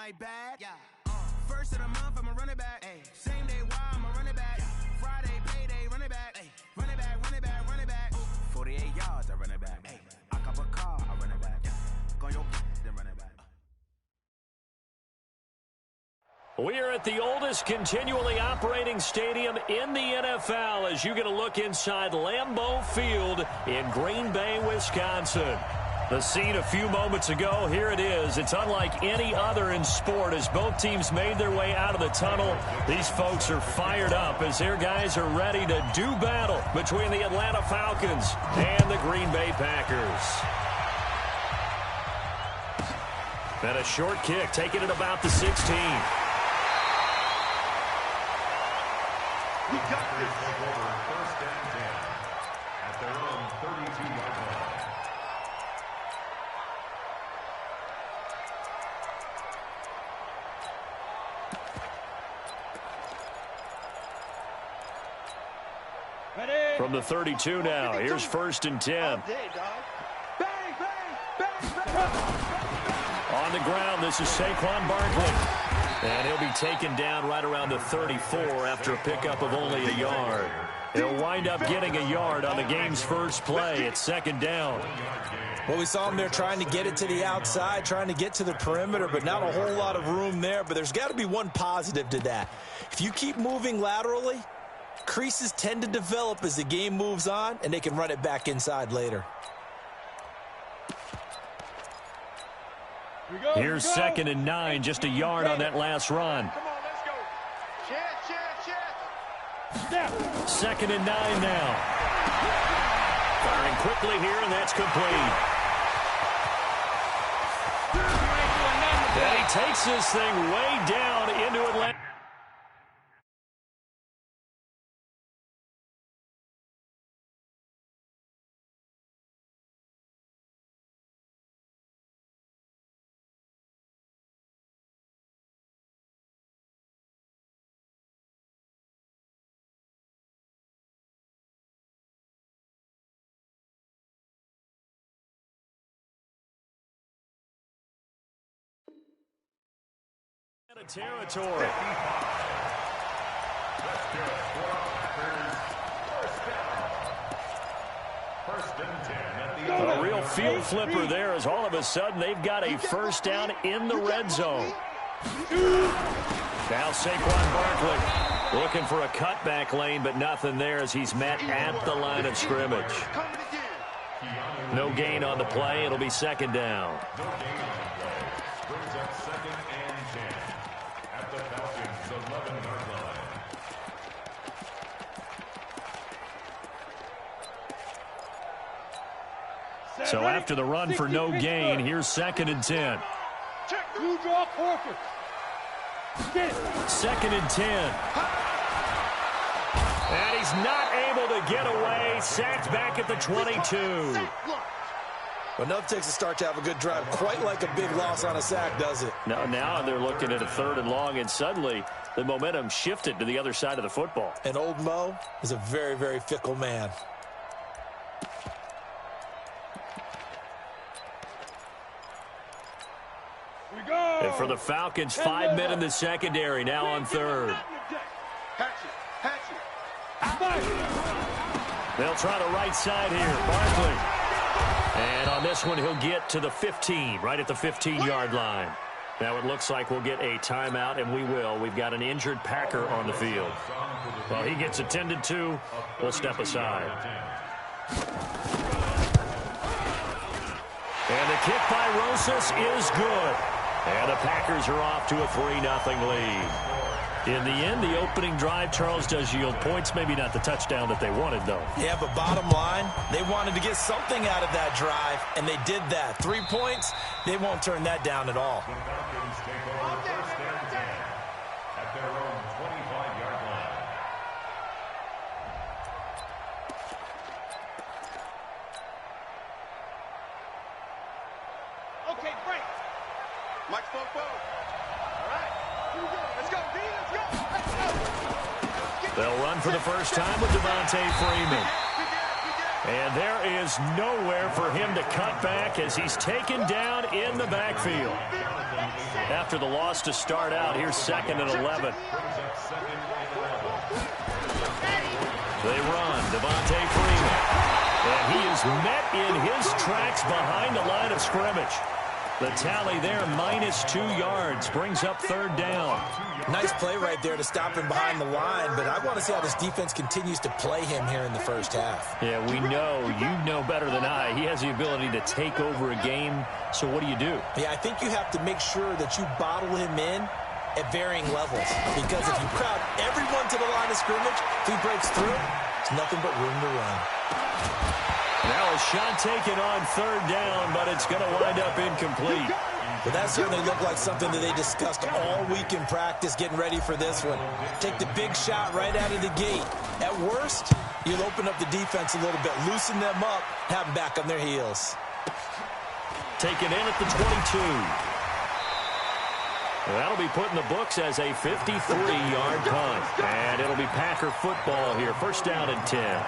my bad. Yeah. First of the month, I'm a running back. Ay. Same day, why I'm a running back. Yeah. Friday, payday, running back. Ay. Running back, running back, running back. 48 yards, I run it back. Ay. I cop a car, I run it back. Yeah. Go your then run it back. We're at the oldest continually operating stadium in the NFL as you get a look inside Lambeau Field in Green Bay, Wisconsin. The scene a few moments ago, here it is. It's unlike any other in sport as both teams made their way out of the tunnel. These folks are fired up as their guys are ready to do battle between the Atlanta Falcons and the Green Bay Packers. And a short kick taken at about the 16. We got this over first and 10 at their own 32-yard line. From the 32 now, here's first and 10. On the ground, this is Saquon Barkley. And he'll be taken down right around the 34 after a pickup of only a yard. He'll wind up getting a yard on the game's first play. It's second down. Well, we saw him there trying to get it to the outside, trying to get to the perimeter, but not a whole lot of room there. But there's got to be one positive to that. If you keep moving laterally, creases tend to develop as the game moves on, and they can run it back inside later. Here's second and 9, just a yard on that last run. Come on, let's go. Chance. Second and 9 now. Firing quickly here, and that's complete. And he takes this thing way down into Atlanta. Territory. A real field flipper there as all of a sudden they've got a first down in the red zone. Now Saquon Barkley looking for a cutback lane, but nothing there as he's met at the line of scrimmage. No gain on the play. It'll be second down. Brings up second and 10 at the Falcons' 11-yard line. So after the run for no gain, here's second and 10. Second and 10. And he's not able to get away. Sacked back at the 22. Enough takes a start to have a good drive. Quite like a big loss on a sack, does it? Now they're looking at a third and long, and suddenly the momentum shifted to the other side of the football. And old Mo is a very, very fickle man. And for the Falcons, 5 men in the secondary, now on third. They'll try the right side here. Barkley. And on this one, he'll get to the 15, right at the 15-yard line. Now it looks like we'll get a timeout, and we will. We've got an injured Packer on the field. While he gets attended to, we'll step aside. And the kick by Rosas is good. And the Packers are off to a 3-0 lead. In the end, the opening drive, Charles, does yield points. Maybe not the touchdown that they wanted, though. Yeah, but bottom line, they wanted to get something out of that drive, and they did that. 3 points, they won't turn that down at all. The Falcons take over first and 10 at their own 25-yard line. Okay, break. Mike spoke both. All right. Let's go, D. Let's go. They'll run for the first time with Devontae Freeman. And there is nowhere for him to cut back as he's taken down in the backfield. after the loss to start out. Here's 2nd and 11. They run. Devontae Freeman. And he is met in his tracks behind the line of scrimmage. The tally there, -2 yards, brings up 3rd down. Nice play right there to stop him behind the line, but I want to see how this defense continues to play him here in the first half. Yeah, we know, you know better than I, he has the ability to take over a game, so what do you do? Yeah, I think you have to make sure that you bottle him in at varying levels, because if you crowd everyone to the line of scrimmage, if he breaks through, it's nothing but room to run. Now a shot taken on 3rd down, but it's going to wind up incomplete. But that certainly looked like something that they discussed all week in practice, getting ready for this one. Take the big shot right out of the gate. At worst, you'll open up the defense a little bit, loosen them up, have them back on their heels. Taken in at the 22. That'll be put in the books as a 53-yard punt. And it'll be Packer football here. 1st down and 10.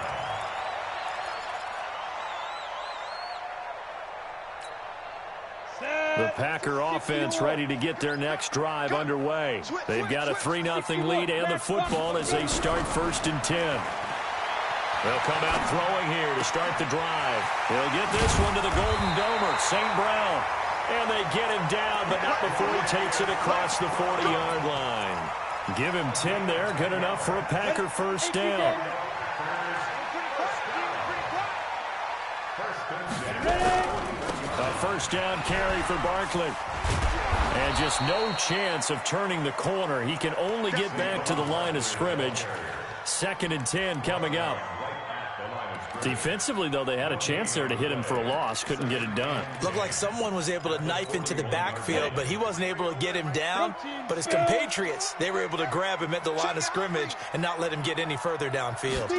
The Packer offense ready to get their next drive underway. They've got a 3-0 lead and the football as they start 1st and 10. They'll come out throwing here to start the drive. They'll get this one to the Golden Domer, St. Brown. And they get him down, but not before he takes it across the 40-yard line. Give him 10 there, good enough for a Packer 1st down. A 1st down carry for Barkley. And just no chance of turning the corner. He can only get back to the line of scrimmage. 2nd and 10 coming up. Defensively, though, they had a chance there to hit him for a loss. Couldn't get it done. Looked like someone was able to knife into the backfield, but he wasn't able to get him down. But his compatriots, they were able to grab him at the line of scrimmage and not let him get any further downfield.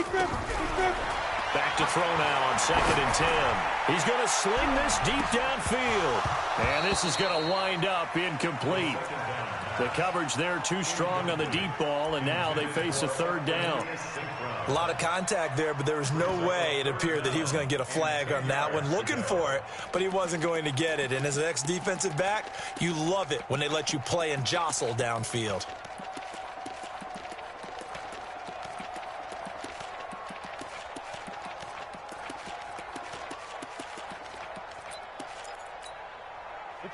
Back to throw now on 2nd and 10. He's going to sling this deep downfield. And this is going to wind up incomplete. The coverage there too strong on the deep ball, and now they face a 3rd down. A lot of contact there, but there was no way it appeared that he was going to get a flag on that one. Looking for it, but he wasn't going to get it. And as an ex-defensive back, you love it when they let you play and jostle downfield.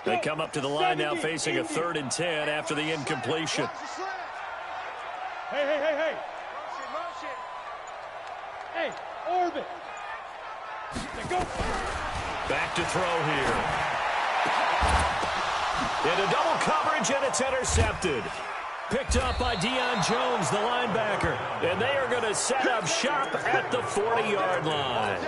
They come up to the line now facing a 3rd and 10 after the incompletion. Hey. Hey, orbit. Go. Back to throw here. Into double coverage, and it's intercepted. Picked up by Deion Jones, the linebacker. And they are going to set up shop at the 40-yard line.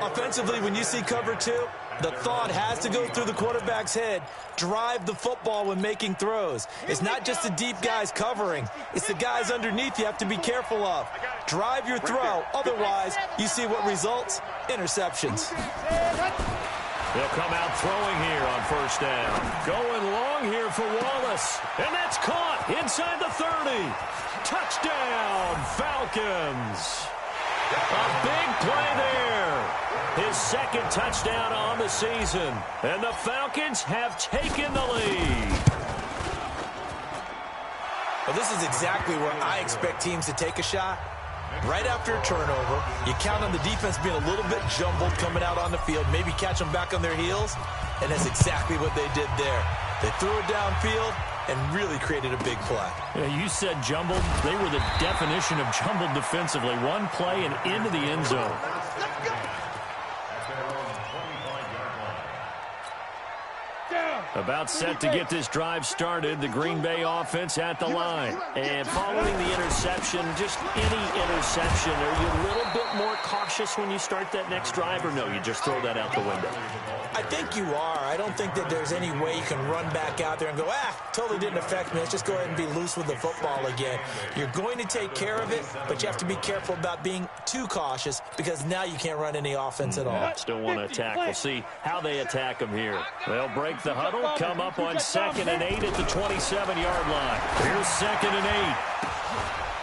Offensively, when you see cover 2, the thought has to go through the quarterback's head. Drive the football when making throws. It's not just the deep guys covering. It's the guys underneath you have to be careful of. Drive your throw. Otherwise, you see what results? Interceptions. They'll come out throwing here on 1st down. Going long here for Wallace. And that's caught inside the 30. Touchdown, Falcons. A big play there. His 2nd touchdown on the season. And the Falcons have taken the lead. Well, this is exactly where I expect teams to take a shot. Right after a turnover, you count on the defense being a little bit jumbled coming out on the field, maybe catch them back on their heels, and that's exactly what they did there. They threw it downfield and really created a big play. Yeah, you said jumbled. They were the definition of jumbled defensively. One play and into the end zone. About set to get this drive started. The Green Bay offense at the line. And following the interception, just any interception, are you a little bit more cautious when you start that next drive, or no, you just throw that out the window? I think you are. I don't think that there's any way you can run back out there and go, totally didn't affect me. Let's just go ahead and be loose with the football again. You're going to take care of it, but you have to be careful about being too cautious because now you can't run any offense at all. Still want to attack. We'll see how they attack them here. They'll break the huddle, come up on 2nd and 8 at the 27-yard line. Here's 2nd and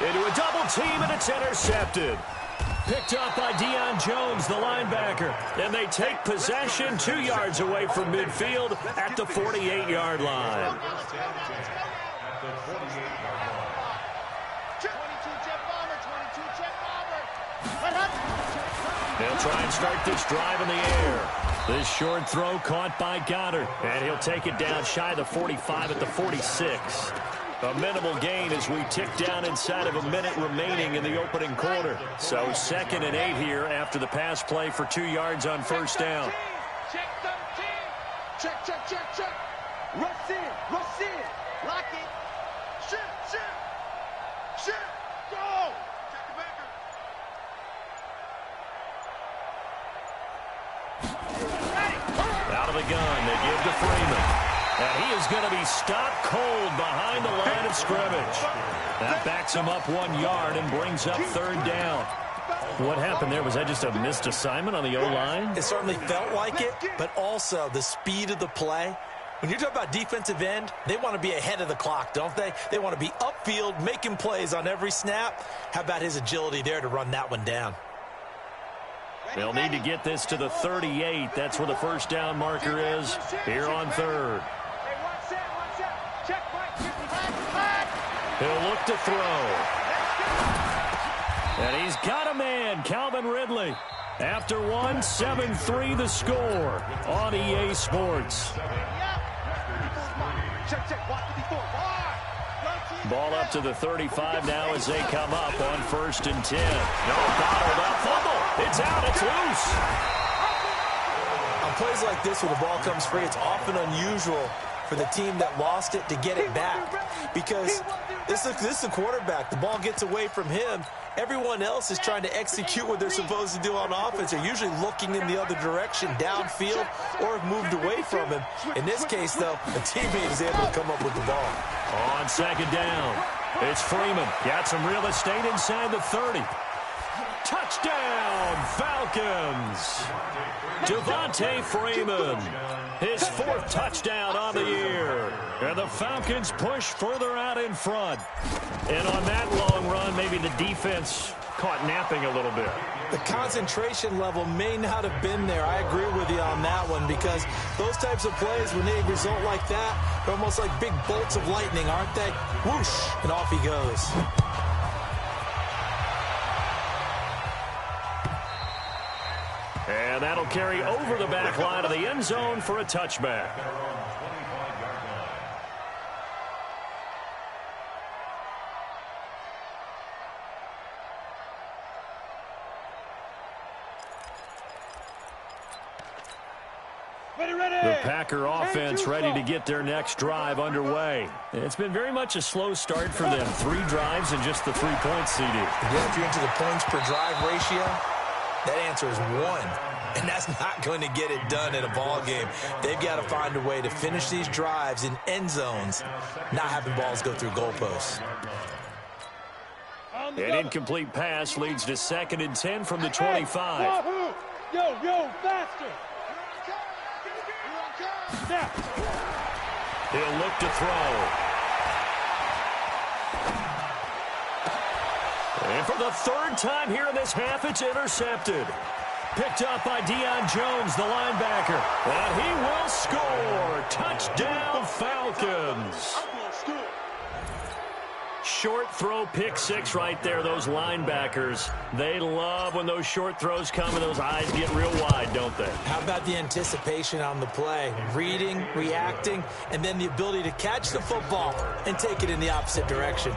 8. Into a double team, and it's intercepted. Picked up by Deion Jones, the linebacker. And they take possession 2 yards away from midfield at the 48-yard line. They'll try and start this drive in the air. This short throw caught by Goddard. And he'll take it down shy of the 45 at the 46. A minimal gain as we tick down inside of a minute remaining in the opening quarter. So 2nd and 8 here after the pass play for 2 yards on first down. Check. Rush in. Lock it. Shoot. Go. Check the backer. Out of the gun, they give to Freeman. And he is going to be stopped cold behind the line of scrimmage. That backs him up 1 yard and brings up 3rd down. What happened there? Was that just a missed assignment on the O-line? It certainly felt like it, but also the speed of the play. When you're talking about defensive end, they want to be ahead of the clock, don't they? They want to be upfield, making plays on every snap. How about his agility there to run that one down? They'll need to get this to the 38. That's where the first down marker is here on 3rd. He'll look to throw. And he's got a man, Calvin Ridley. After one, 7-3 the score on EA Sports. Ball up to the 35 now as they come up on 1st and 10. No, bottled up fumble. It's out. It's loose. On plays like this where the ball comes free, it's often unusual for the team that lost it to get it back. Because this is the quarterback. The ball gets away from him. Everyone else is trying to execute what they're supposed to do on offense. They're usually looking in the other direction, downfield, or have moved away from him. In this case, though, a teammate is able to come up with the ball. On 2nd down, it's Freeman. Got some real estate inside the 30. Touchdown, Falcons. Devontae Freeman, his 4th touchdown on the year. And the Falcons push further out in front. And on that long run, maybe the defense caught napping a little bit. The concentration level may not have been there. I agree with you on that one, because those types of plays, when they result like that, they're almost like big bolts of lightning, aren't they? Whoosh, and off he goes. And that'll carry over the back line of the end zone for a touchback. The Packer offense ready to get their next drive underway. It's been very much a slow start for them. 3 drives and just the 3 points, CD. Yeah, if you're into the points per drive ratio, that answer is 1. And that's not going to get it done in a ball game. They've got to find a way to finish these drives in end zones, not having balls go through goalposts. An incomplete pass leads to 2nd and 10 from the 25. Yo, faster. Now. He'll look to throw. And for the 3rd time here in this half, it's intercepted. Picked up by Deion Jones, the linebacker. And he will score. Touchdown, Falcons. Short throw, pick 6 right there. Those linebackers, they love when those short throws come and those eyes get real wide, don't they? How about the anticipation on the play? Reading, reacting, and then the ability to catch the football and take it in the opposite direction.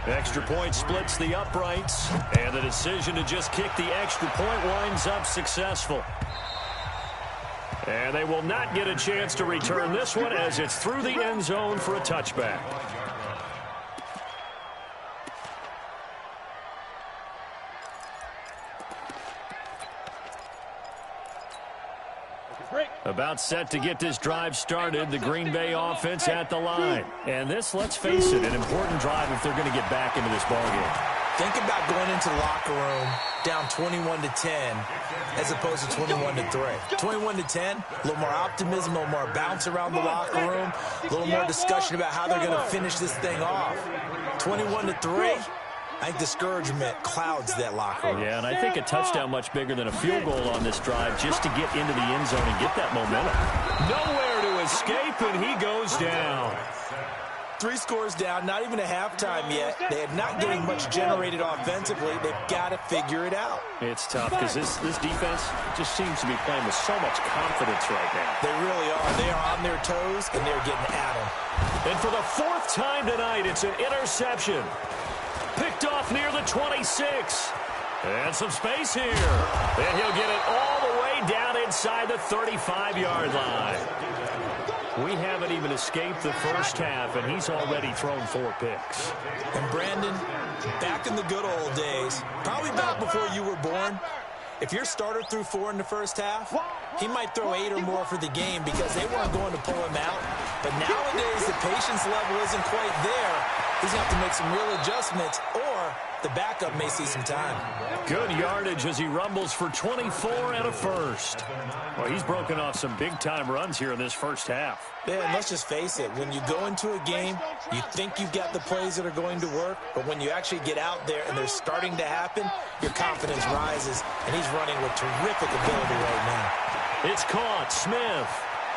Extra point splits the uprights, and the decision to just kick the extra point winds up successful. And they will not get a chance to return this one as it's through the end zone for a touchback. About set to get this drive started, the Green Bay offense at the line. And this, let's face it, an important drive if they're going to get back into this ballgame. Think about going into the locker room down 21-10 as opposed to 21-3. 21-10, a little more optimism, a little more bounce around the locker room, a little more discussion about how they're going to finish this thing off. 21-3, I think discouragement clouds that locker room. Yeah, and I think a touchdown much bigger than a field goal on this drive just to get into the end zone and get that momentum. Nowhere to escape, and he goes down. 3 scores down, not even a halftime yet. They are not getting much generated offensively. They've got to figure it out. It's tough because this defense just seems to be playing with so much confidence right now. They really are. They are on their toes, and they're getting at them. And for the 4th time tonight, it's an interception. Picked off near the 26. And some space here. And he'll get it all the way down inside the 35-yard line. We haven't even escaped the first half, and he's already thrown 4 picks. And Brandon, back in the good old days, probably back before you were born, if your starter threw 4 in the first half, he might throw 8 or more for the game because they weren't going to pull him out. But nowadays, the patience level isn't quite there. He's going to have to make some real adjustments, or the backup may see some time. Good yardage as he rumbles for 24 and a first. Well, he's broken off some big-time runs here in this first half. Yeah, and let's just face it. When you go into a game, you think you've got the plays that are going to work, but when you actually get out there and they're starting to happen, your confidence rises, and he's running with terrific ability right now. It's caught. Smith.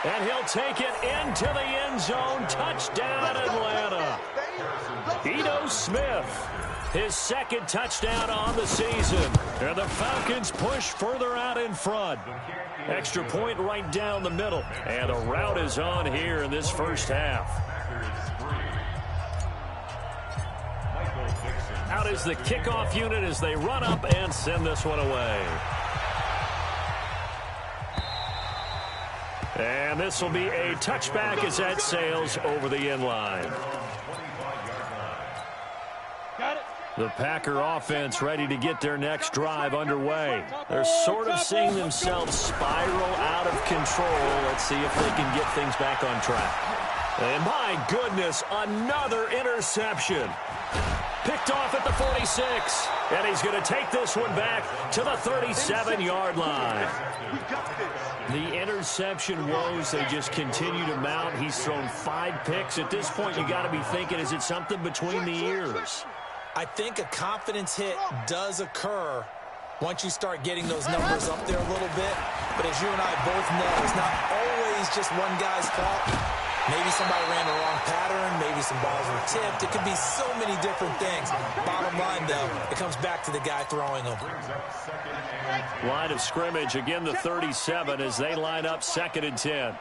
And he'll take it into the end zone. Touchdown, Atlanta. Ito Smith, his 2nd touchdown on the season. And the Falcons push further out in front. Extra point right down the middle. And the route is on here in this first half. Out is the kickoff unit as they run up and send this one away. And this will be a touchback as that sails over the end line. The Packer offense ready to get their next drive underway. They're sort of seeing themselves spiral out of control. Let's see if they can get things back on track. And my goodness, another interception. Picked off at the 46. And he's going to take this one back to the 37-yard line. The interception woes, they just continue to mount. He's thrown 5 picks. At this point, you got to be thinking, is it something between the ears? I think a confidence hit does occur once you start getting those numbers up there a little bit. But as you and I both know, it's not always just one guy's fault. Maybe somebody ran the wrong pattern. Maybe some balls were tipped. It could be so many different things. Bottom line, though, it comes back to the guy throwing them. Line of scrimmage, again the 37 as they line up 2nd and 10.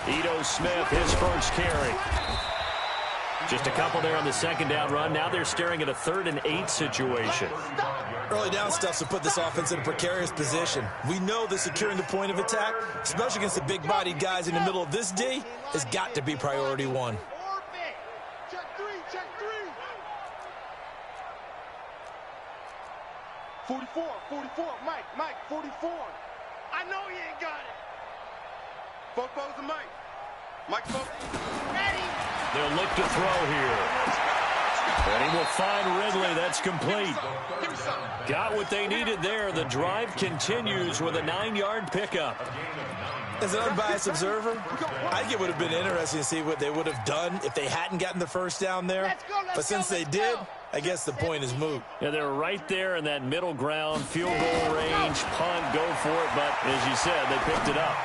Ito Smith, his first carry. Just a couple there on the 2nd down run. Now they're staring at a 3rd and 8 situation. Early down stuff to put this offense in a precarious position. We know that securing the point of attack, especially against the big-bodied guys in the middle of this D, has got to be priority 1. Check 3, check 3. 44, Mike, 44. I know he ain't got it. Football's the Mike. Mike Football. Ready. They'll look to throw here. And he will find Ridley. That's complete. Got what they needed there. The drive continues with a 9-yard pickup. As an unbiased observer, I think it would have been interesting to see what they would have done if they hadn't gotten the first down there. But since they did, I guess the point is moot. Yeah, they're right there in that middle ground, field goal range, punt, go for it. But as you said, they picked it up.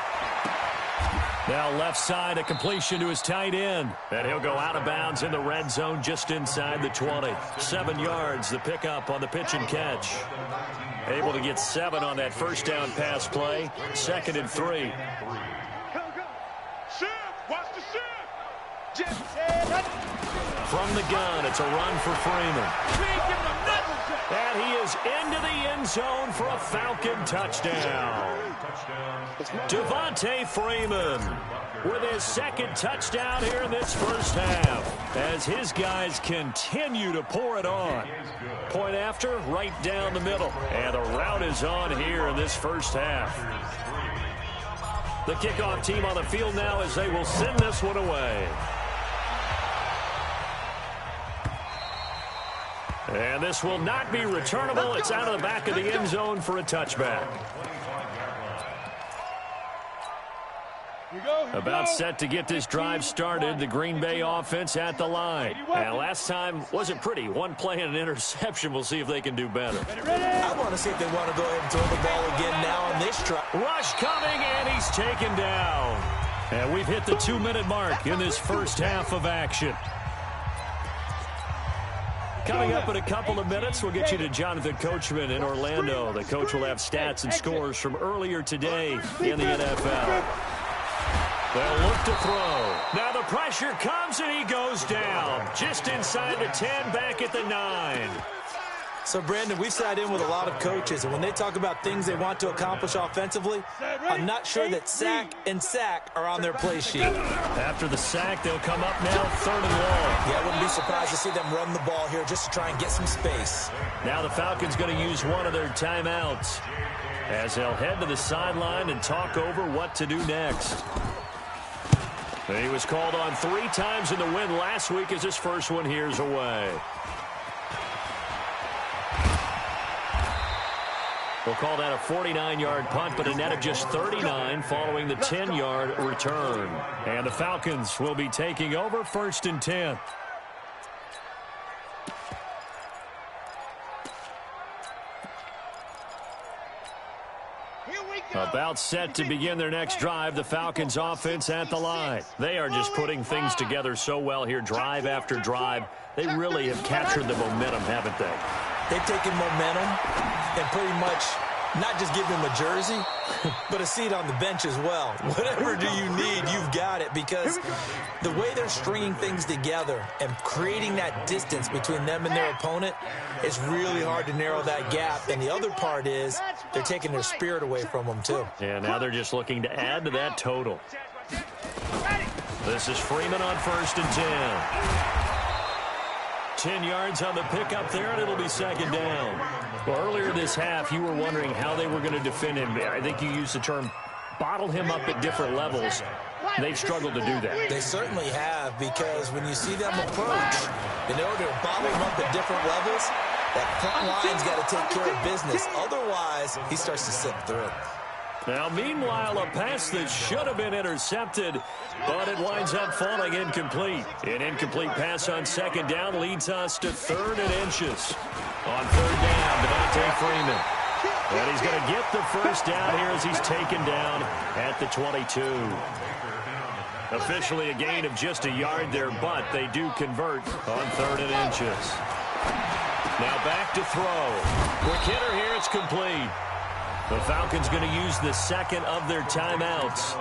Now left side, a completion to his tight end. And he'll go out of bounds in the red zone just inside the 20. 7 yards, the pickup on the pitch and catch. Able to get 7 on that first down pass play. 2nd and 3. Go. Shift. Watch the shift. From the gun, it's a run for Freeman. And he is into the end zone for a Falcon touchdown. Devontae Freeman with his 2nd touchdown here in this first half as his guys continue to pour it on. Point after, right down the middle. And the route is on here in this first half. The kickoff team on the field now as they will send this one away. And this will not be returnable. It's out of the back of the end zone for a touchback. About set to get this drive started, the Green Bay offense at the line. And last time wasn't pretty. One play and an interception. We'll see if they can do better. I want to see if they want to go ahead and throw the ball again now on this drive. Rush coming, and he's taken down. And we've hit the 2-minute mark in this first half of action. Coming up in a couple of minutes, we'll get you to Jonathan Coachman in Orlando. The coach will have stats and scores from earlier today in the NFL. They'll look to throw. Now the pressure comes, and he goes down. Just inside the 10, back at the 9. So, Brandon, we've sat in with a lot of coaches, and when they talk about things they want to accomplish offensively, I'm not sure that sack and sack are on their play sheet. After the sack, they'll come up now 3rd and long. Yeah, I wouldn't be surprised to see them run the ball here just to try and get some space. Now the Falcons going to use one of their timeouts as they'll head to the sideline and talk over what to do next. He was called on 3 times in the win last week as his first one here's away. We'll call that a 49-yard punt, but a net of just 39 following the 10-yard return. And the Falcons will be taking over 1st and 10. About set to begin their next drive, the Falcons offense at the line. They are just putting things together so well here, drive after drive. They really have captured the momentum, haven't they? They've taken momentum and pretty much not just give them a jersey, but a seat on the bench as well. Whatever do you need, you've got it, because the way they're stringing things together and creating that distance between them and their opponent is really hard to narrow that gap. And the other part is they're taking their spirit away from them, too. Yeah, now they're just looking to add to that total. This is Freeman on 1st and 10. 10 yards on the pickup there, and it'll be 2nd down. Well, earlier this half, you were wondering how they were going to defend him. I think you used the term bottle him up at different levels. They've struggled to do that. They certainly have, because when you see them approach, in order to bottle him up at different levels, that front line's got to take care of business. Otherwise, he starts to slip through. Now, meanwhile, a pass that should have been intercepted, but it winds up falling incomplete. An incomplete pass on 2nd down leads us to 3rd and inches. On 3rd down, Devontae Freeman. And he's going to get the first down here as he's taken down at the 22. Officially a gain of just a yard there, but they do convert on 3rd and inches. Now back to throw. Quick hitter here, it's complete. The Falcons going to use the 2nd of their timeouts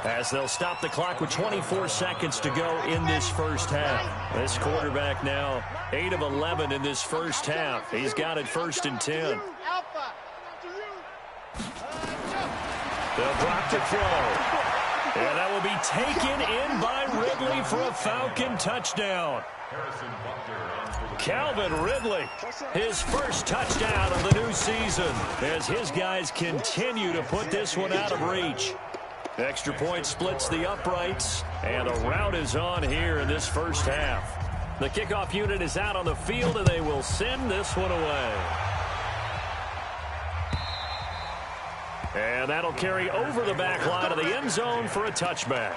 as they'll stop the clock with 24 seconds to go in this first half. This quarterback now 8 of 11 in this first half. He's got it 1st and 10. They'll drop to throw. And that will be taken in by Ridley for a Falcon touchdown. Calvin Ridley, his first touchdown of the new season as his guys continue to put this one out of reach. Extra point splits the uprights, and the route is on here in this first half. The kickoff unit is out on the field, and they will send this one away. And that'll carry over the back line of the end zone for a touchback.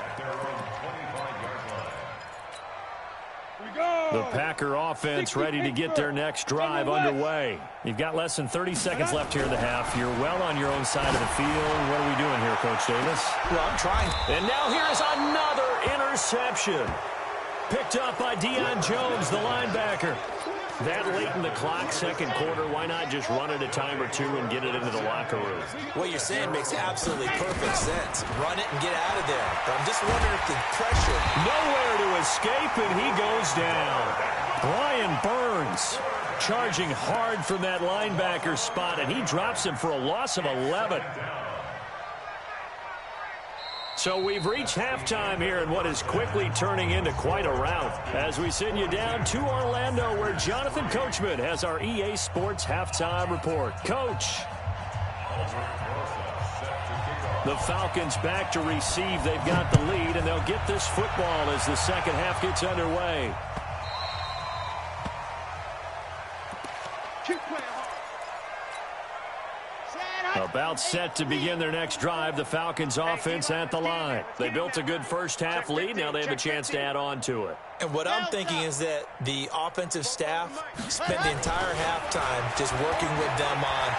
The Packer offense ready to get their next drive underway. You've got less than 30 seconds left here in the half. You're well on your own side of the field. What are we doing here, Coach Davis? Well, I'm trying. And now here's another interception. Picked up by Deion Jones, the linebacker. That late in the clock, 2nd quarter, why not just run it a time or two and get it into the locker room? What you're saying makes absolutely perfect sense. Run it and get out of there. But I'm just wondering if the pressure... Nowhere to escape, and he goes down. Brian Burns charging hard from that linebacker spot, and he drops him for a loss of 11. So we've reached halftime here in what is quickly turning into quite a rout as we send you down to Orlando where Jonathan Coachman has our EA Sports halftime report. Coach. The Falcons back to receive. They've got the lead, and they'll get this football as the second half gets underway. Keep playing hard. About set to begin their next drive, the Falcons offense at the line. They built a good first half lead. Now they have a chance to add on to it. And what I'm thinking is that the offensive staff spent the entire halftime just working with them on,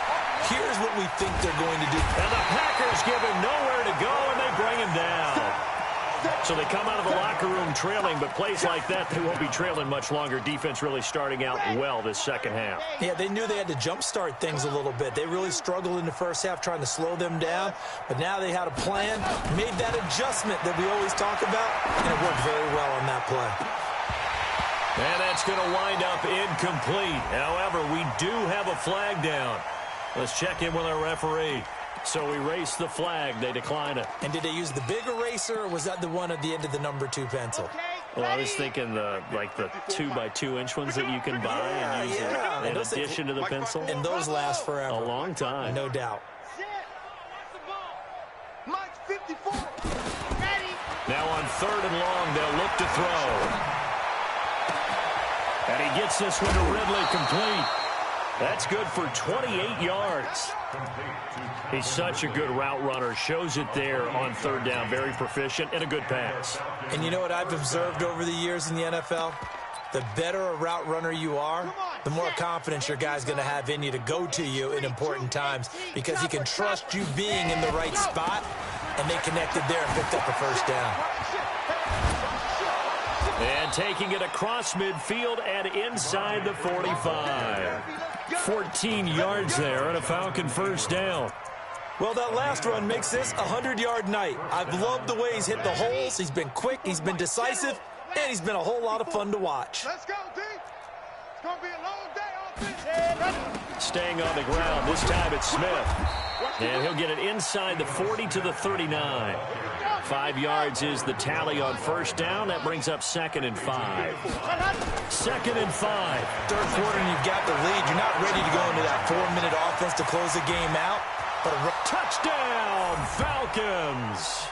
here's what we think they're going to do. And the Packers give him nowhere to go, and they bring him down. So they come out of the locker room trailing, but plays like that, they won't be trailing much longer. Defense really starting out well this second half. Yeah, they knew they had to jumpstart things a little bit. They really struggled in the first half trying to slow them down, but now they had a plan, made that adjustment that we always talk about, and it worked very well on that play. And that's going to wind up incomplete. However, we do have a flag down. Let's check in with our referee. So we race the flag. They decline it. And did they use the big eraser, or was that the one at the end of the number 2 pencil? Well, I was thinking the 2x2-inch ones that you can buy and use in addition to the pencil. And those last forever. A long time. No doubt. Now on 3rd and long, they'll look to throw. And he gets this one to Ridley complete. That's good for 28 yards. He's such a good route runner. Shows it there on 3rd down. Very proficient and a good pass. And you know what I've observed over the years in the NFL? The better a route runner you are, the more confidence your guy's going to have in you to go to you in important times, because he can trust you being in the right spot, and they connected there and picked up a 1st down. And taking it across midfield and inside the 45. 14 yards there and a Falcon 1st down. Well, that last run makes this a 100-yard night. I've loved the way he's hit the holes. He's been quick, he's been decisive, and he's been a whole lot of fun to watch. Let's go, D. It's going to be a long day on this. Staying on the ground, this time it's Smith. And he'll get it inside the 40 to the 39. 5 yards is the tally on 1st down. That brings up 2nd and 5. 2nd and 5. 3rd quarter and you've got the lead. You're not ready to go into that 4-minute offense to close the game out. But touchdown, Falcons.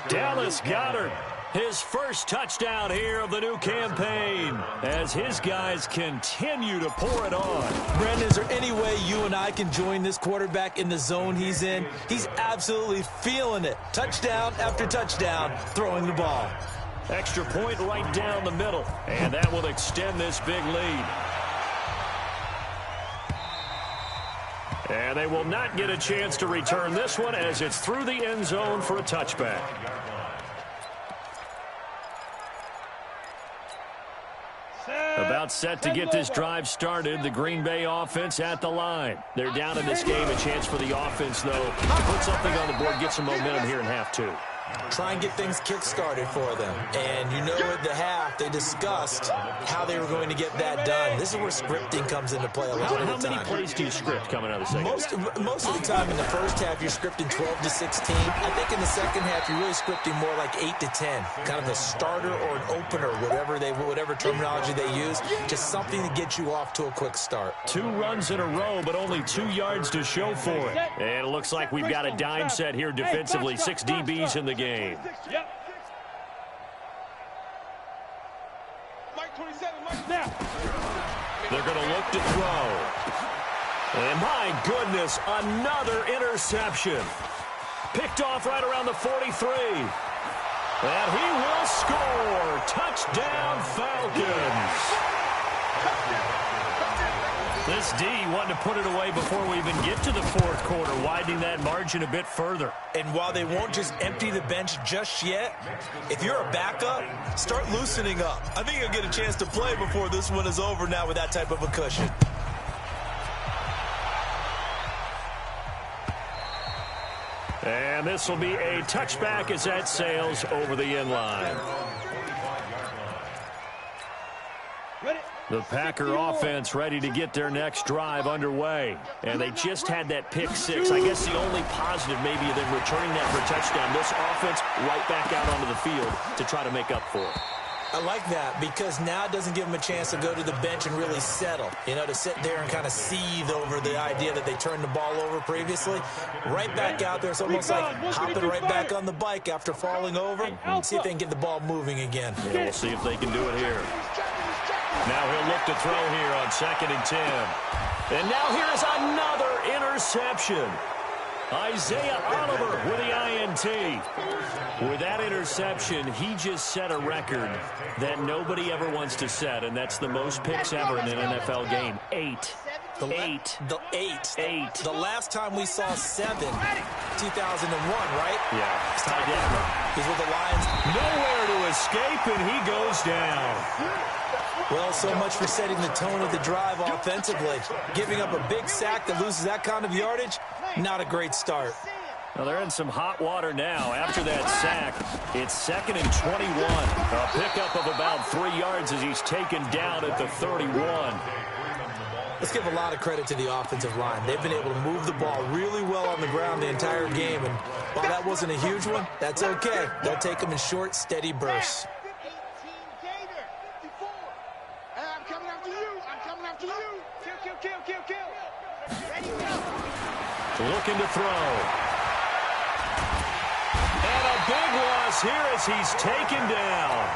Dallas Goedert, his first touchdown here of the new campaign, as his guys continue to pour it on. Brandon, is there any way you and I can join this quarterback in the zone he's in? He's absolutely feeling it. Touchdown after touchdown, throwing the ball. Extra point right down the middle, and that will extend this big lead. And they will not get a chance to return this one, as it's through the end zone for a touchback. About set to get this drive started, the Green Bay offense at the line. They're down in this game. A chance for the offense, though, to put something on the board, get some momentum here in half 2. Try and get things kick-started for them. And you know at the half, they discussed how they were going to get that done. This is where scripting comes into play a lot of the time. How many plays do you script coming out of the second? Most of the time in the first half, you're scripting 12 to 16. I think in the second half, you're really scripting more like 8 to 10. Kind of a starter or an opener, whatever terminology they use. Just something to get you off to a quick start. 2 runs in a row, but only 2 yards to show for it. And it looks like we've got a dime set here defensively. 6 DBs in the game. Yep. Mike 27, Mike now. They're going to look to throw. And my goodness, another interception. Picked off right around the 43. And he will score. Touchdown, Falcons. This D wanted to put it away before we even get to the 4th quarter, widening that margin a bit further. And while they won't just empty the bench just yet, if you're a backup, start loosening up. I think you'll get a chance to play before this one is over now with that type of a cushion. And this will be a touchback as that sails over the end line. The Packer offense ready to get their next drive underway. And they just had that pick 6. I guess the only positive maybe of them returning that for a touchdown. This offense right back out onto the field to try to make up for it. I like that, because now it doesn't give them a chance to go to the bench and really settle. You know, to sit there and kind of seethe over the idea that they turned the ball over previously. Right back out there. It's almost like hopping right back on the bike after falling over. And see if they can get the ball moving again. Yeah, we'll see if they can do it here. Now he'll look to throw here on 2nd and 10. And now here's another interception. Isaiah Oliver with the INT. With that interception, he just set a record that nobody ever wants to set, and that's the most picks ever in an NFL game. 8. The last time we saw 7, 2001, right? Yeah. It's tied down. He's with the Lions. Nowhere to escape, and he goes down. Well, so much for setting the tone of the drive offensively. Giving up a big sack that loses that kind of yardage, not a great start. Well, they're in some hot water now. After that sack, it's 2nd and 21. A pickup of about 3 yards as he's taken down at the 31. Let's give a lot of credit to the offensive line. They've been able to move the ball really well on the ground the entire game. And while that wasn't a huge one, that's okay. They'll take them in short, steady bursts. Looking to throw. And a big loss here as he's taken down.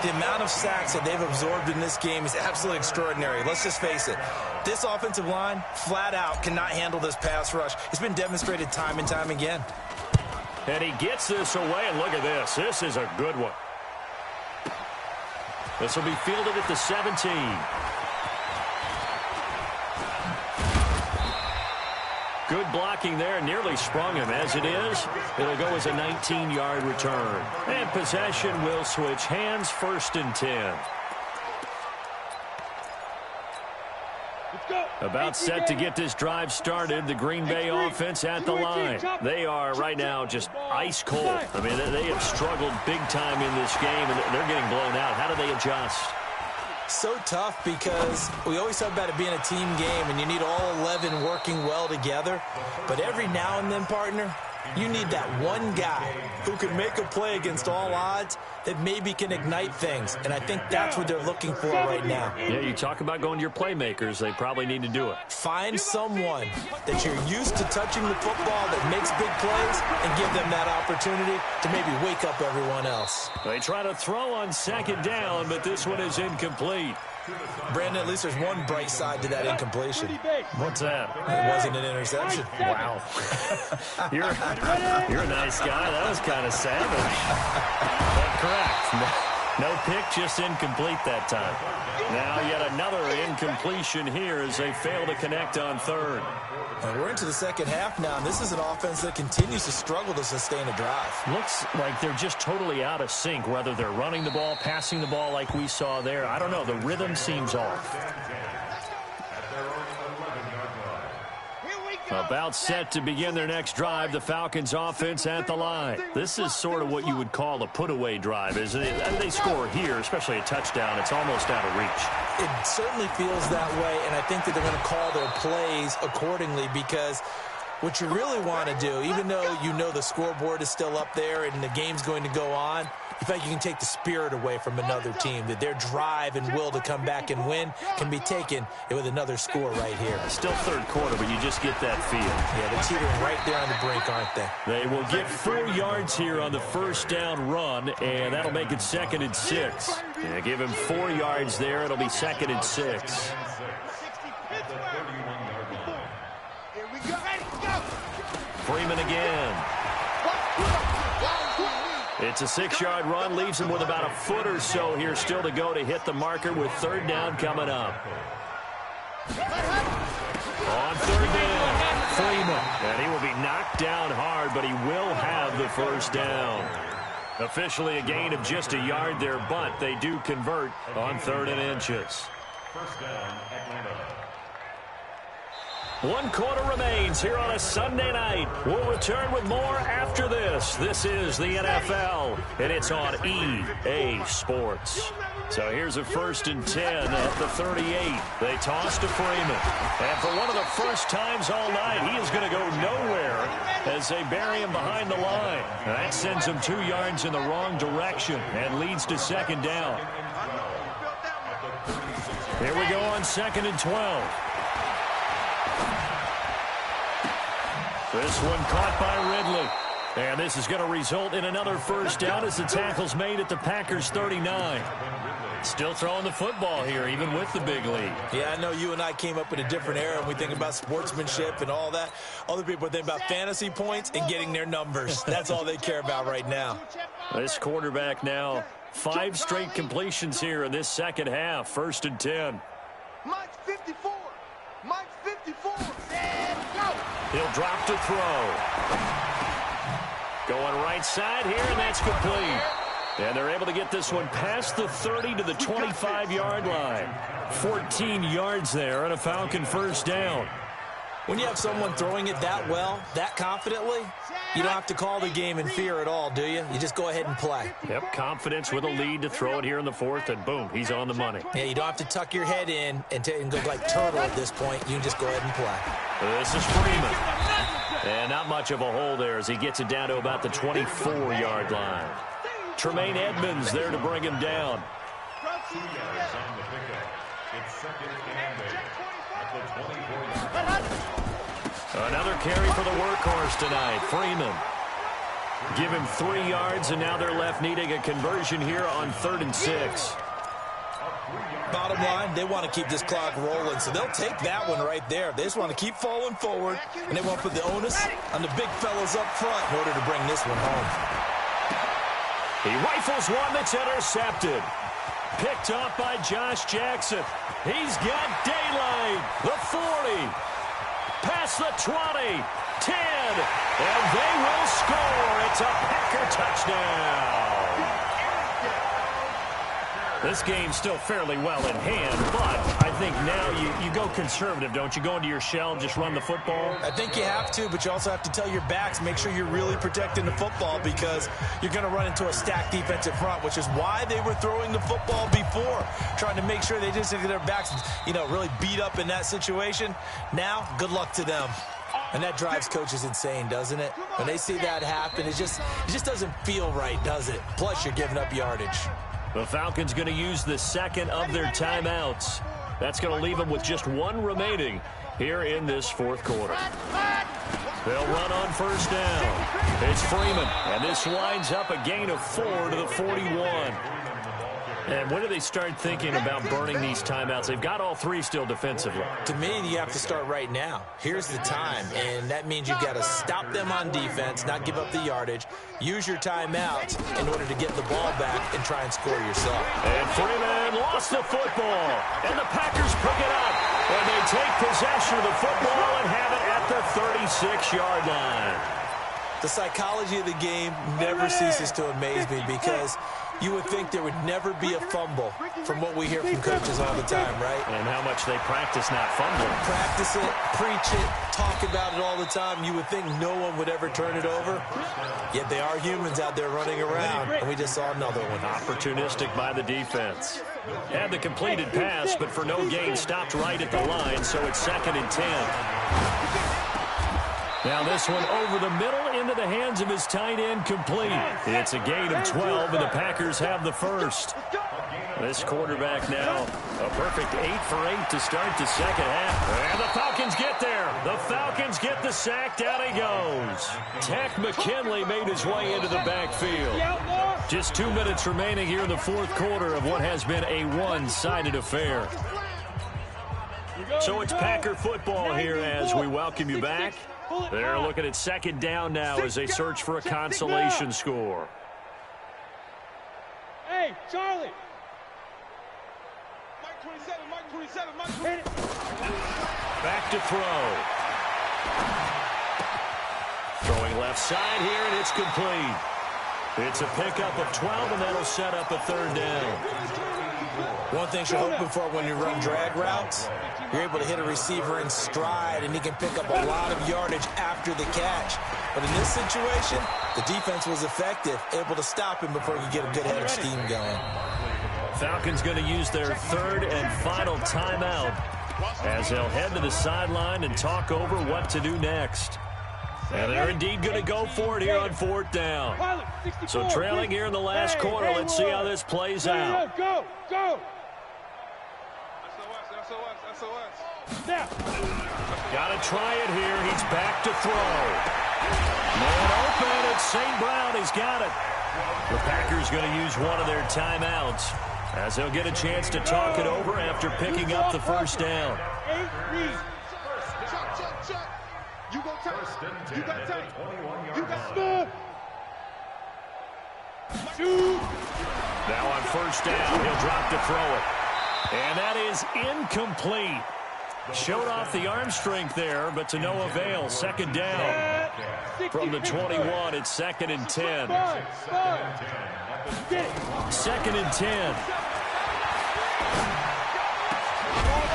The amount of sacks that they've absorbed in this game is absolutely extraordinary. Let's just face it. This offensive line, flat out, cannot handle this pass rush. It's been demonstrated time and time again. And he gets this away, and look at this. This is a good one. This will be fielded at the 17. Good blocking there, nearly sprung him. As it is, it'll go as a 19-yard return. And possession will switch hands, 1st and 10. About set to get this drive started, the Green Bay offense at the line. They are right now just ice cold. I mean, they have struggled big time in this game, and they're getting blown out. How do they adjust? So tough because we always talk about it being a team game and you need all 11 working well together. But every now and then, partner, you need that one guy who can make a play against all odds that maybe can ignite things. And I think that's what they're looking for right now. Yeah, you talk about going to your playmakers. They probably need to do it. Find someone that you're used to touching the football that makes big plays and give them that opportunity to maybe wake up everyone else. They try to throw on 2nd down, but this one is incomplete. Brandon, at least there's one bright side to that incompletion. What's that? It wasn't an interception. Wow. You're a nice guy. That was kind of savage. But correct. No pick, just incomplete that time. Now yet another incompletion here as they fail to connect on 3rd. And we're into the 2nd half now, and this is an offense that continues to struggle to sustain a drive. Looks like they're just totally out of sync, whether they're running the ball, passing the ball like we saw there. I don't know. The rhythm seems off. About set to begin their next drive, the Falcons offense at the line. This is sort of what you would call a put-away drive, isn't it? They score here, especially a touchdown. It's almost out of reach. It certainly feels that way, and I think that they're going to call their plays accordingly because what you really want to do, even though you know the scoreboard is still up there and the game's going to go on, in fact, you can take the spirit away from another team, that their drive and will to come back and win can be taken with another score right here. Still 3rd quarter, but you just get that feel. Yeah, they're teetering right there on the brink, aren't they? They will get 4 yards here on the 1st down run, and that'll make it 2nd and 6. Yeah, give him 4 yards there. It'll be 2nd and 6. Freeman again. It's a 6-yard run, leaves him with about a foot or so here still to go to hit the marker with 3rd down coming up. On 3rd down, Freeman. And he will be knocked down hard, but he will have the 1st down. Officially a gain of just a yard there, but they do convert on 3rd and inches. 1st down, Atlanta. 1 quarter remains here on a Sunday night. We'll return with more after this. This is the NFL, and it's on EA Sports. So here's a 1st and 10 at the 38. They toss to Freeman. And for one of the first times all night, he is going to go nowhere as they bury him behind the line. That sends him 2 yards in the wrong direction and leads to 2nd down. Here we go on 2nd and 12. This one caught by Ridley. And this is going to result in another 1st down as the tackle's made at the Packers' 39. Still throwing the football here, even with the big lead. Yeah, I know you and I came up in a different era, and we think about sportsmanship and all that. Other people think about fantasy points and getting their numbers. That's all they care about right now. This quarterback now, 5 straight completions here in this second half. 1st and 10. Mike's 54. Mike's 54. And go. He'll drop to throw. Going right side here, and that's complete. And they're able to get this one past the 30 to the 25-yard line. 14 yards there and a Falcon first down. When you have someone throwing it that well, that confidently, you don't have to call the game in fear at all, do you? You just go ahead and play. Yep, confidence with a lead to throw it here in the 4th, and boom, he's on the money. Yeah, you don't have to tuck your head in and go like turtle at this point. You can just go ahead and play. This is Freeman. And not much of a hole there as he gets it down to about the 24-yard line. Tremaine Edmonds there to bring him down. 2 yards on the pickup. It's 2nd and 8 at the 24-yard line. Another carry for the workhorse tonight, Freeman. Give him 3 yards, and now they're left needing a conversion here on 3rd and 6. Bottom line, they want to keep this clock rolling, so they'll take that one right there. They just want to keep falling forward, and they want to put the onus on the big fellas up front in order to bring this one home. He rifles one that's intercepted. Picked up by Josh Jackson. He's got daylight. The 40. Past the 20. 10. And they will score. It's a Packer touchdown. This game's still fairly well in hand, but I think now you go conservative, don't you? Go into your shell and just run the football? I think you have to, but you also have to tell your backs, make sure you're really protecting the football because you're going to run into a stacked defensive front, which is why they were throwing the football before, trying to make sure they just get their backs, really beat up in that situation. Now, good luck to them. And that drives coaches insane, doesn't it? When they see that happen, it just doesn't feel right, does it? Plus, you're giving up yardage. The Falcons going to use the second of their timeouts. That's going to leave them with just 1 remaining here in this 4th quarter. They'll run on 1st down. It's Freeman, and this winds up a gain of 4 to the 41. And when do they start thinking about burning these timeouts? They've got all 3 still defensively. To me, you have to start right now. Here's the time, and that means you've got to stop them on defense, not give up the yardage, use your timeouts in order to get the ball back and try and score yourself. And Freeman lost the football, and the Packers pick it up, and they take possession of the football and have it at the 36-yard line. The psychology of the game never ceases to amaze me because you would think there would never be a fumble from what we hear from coaches all the time, right? And how much they practice not fumbling. Practice it, preach it, talk about it all the time. You would think no one would ever turn it over. Yet they are humans out there running around, and we just saw another one. Opportunistic by the defense. Had the completed pass, but for no gain, stopped right at the line, so it's 2nd and 10. Now this one over the middle into the hands of his tight end, complete. It's a gain of 12, and the Packers have the first. This quarterback now a perfect 8 for 8 to start the second half. And the Falcons get there. The Falcons get the sack. Down he goes. Tack McKinley made his way into the backfield. Just 2 minutes remaining here in the 4th quarter of what has been a one-sided affair. So it's Packer football here as we welcome you back. They're looking at 2nd down now as they search for a consolation score. Hey, Charlie. Mike 27, Mike 27, Mike 27. Back to throw. Throwing left side here, and it's complete. It's a pickup of 12, and that'll set up a 3rd down. One thing you're hoping for when you run drag routes, you're able to hit a receiver in stride, and he can pick up a lot of yardage after the catch. But in this situation, the defense was effective, able to stop him before he could get a good head of steam going. Falcons going to use their 3rd and final timeout as they'll head to the sideline and talk over what to do next. And they're indeed going to go for it here on 4th down. So trailing here in the last quarter, let's see how this plays out. Go, go. SOS. Now. Got to try it here. He's back to throw. Man open. It's St. Brown. He's got it. The Packers going to use one of their timeouts. as he'll get a chance to talk it over after picking up the first down. You go tight. You got tight. You got smooth. Shoot. Now on first down, he'll drop to throw it. And that is incomplete. Showed off the arm strength there, but to no avail. Second down. From the 21, it's 2nd and 10. 2nd and 10.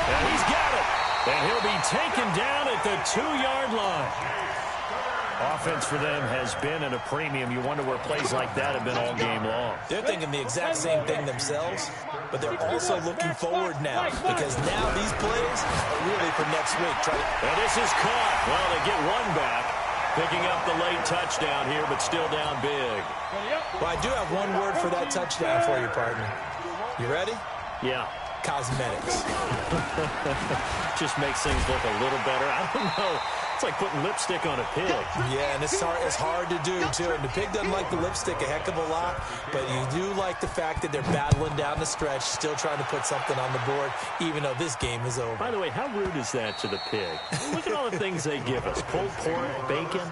And he's got it. And he'll be taken down at the 2-yard line. Offense for them has been at a premium. You wonder where plays like that have been all game long. They're thinking the exact same thing themselves, but they're also looking forward now because now these plays are really for next week. And this is caught. Well, they get one back, picking up the late touchdown here, but still down big. Well, I do have one word for that touchdown for you, partner. You ready? Yeah. Cosmetics. Just makes things look a little better. I don't know. It's like putting lipstick on a pig. Yeah, and it's hard to do, too. And the pig doesn't like the lipstick a heck of a lot, but you do like the fact that they're battling down the stretch, still trying to put something on the board, even though this game is over. By the way, how rude is that to the pig? Look at all the things they give us. Pulled pork, bacon.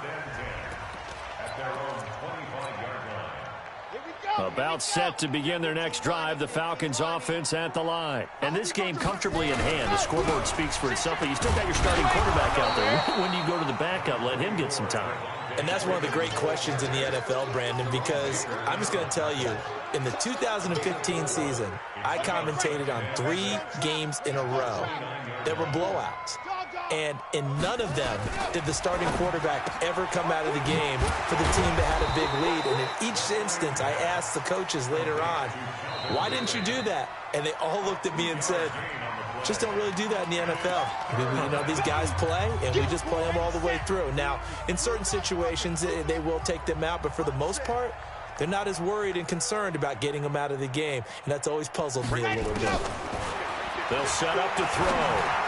About set to begin their next drive, the Falcons offense at the line. And this game comfortably in hand. The scoreboard speaks for itself, but you still got your starting quarterback out there. When do you go to the backup? Let him get some time. And that's one of the great questions in the NFL, Brandon, because I'm just going to tell you, in the 2015 season, I commentated on 3 games in a row that were blowouts. And in none of them did the starting quarterback ever come out of the game for the team that had a big lead. And in each instance, I asked the coaches later on, why didn't you do that? And they all looked at me and said, just don't really do that in the NFL. You know, these guys play, and we just play them all the way through. Now, in certain situations, they will take them out, but for the most part, they're not as worried and concerned about getting them out of the game. And that's always puzzled me a little bit. They'll set up to throw.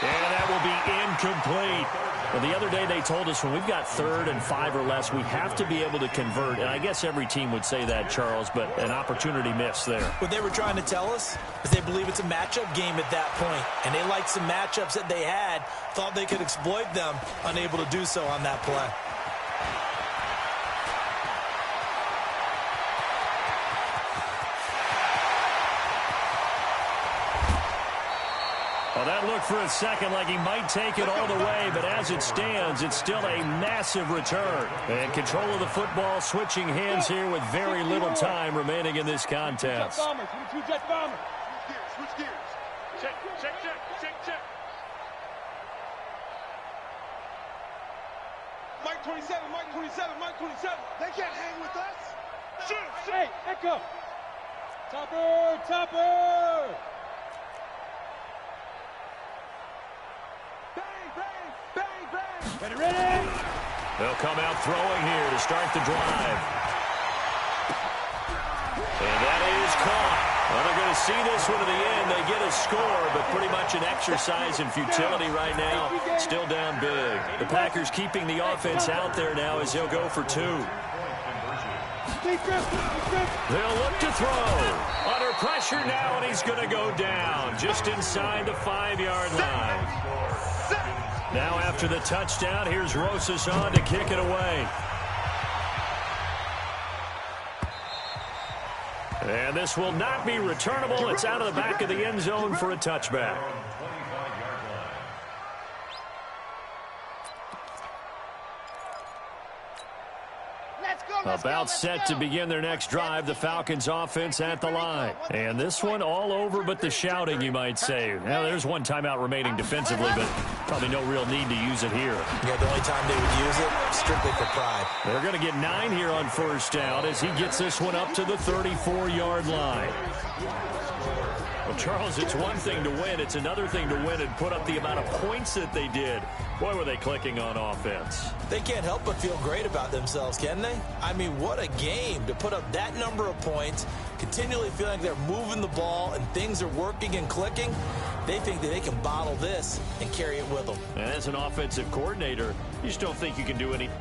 And that will be incomplete. Well, the other day they told us when we've got 3rd and 5 or less, we have to be able to convert. And I guess every team would say that, Charles, but an opportunity missed there. What they were trying to tell us is they believe it's a matchup game at that point. And they liked some matchups that they had, thought they could exploit them, unable to do so on that play. Well, that looked for a second like he might take it all the way, but as it stands, it's still a massive return. And control of the football switching hands here with very little time remaining in this contest. Switch gears. Check. Mike 27. They can't hang with us. Shoot. Hey, echo. Topper. Bang. Ready. They'll come out throwing here to start the drive. And that is caught. Well, they're going to see this one to the end. They get a score, but pretty much an exercise in futility right now. Still down big. The Packers keeping the offense out there now as he'll go for 2. They'll look to throw. Under pressure now, and he's going to go down just inside the 5-yard line. Now after the touchdown, here's Rosas on to kick it away. And this will not be returnable. It's out of the back of the end zone for a touchback. About set to begin their next drive, the Falcons offense at the line. And this one all over but the shouting, you might say. Now, there's one timeout remaining defensively, but probably no real need to use it here. Yeah, the only time they would use it, strictly for pride. They're going to get 9 here on first down as he gets this one up to the 34-yard line. Well, Charles, it's one thing to win. It's another thing to win and put up the amount of points that they did. Boy, were they clicking on offense. They can't help but feel great about themselves, can they? I mean, what a game to put up that number of points, continually feeling like they're moving the ball and things are working and clicking. They think that they can bottle this and carry it with them. And as an offensive coordinator, you just don't think you can do anything.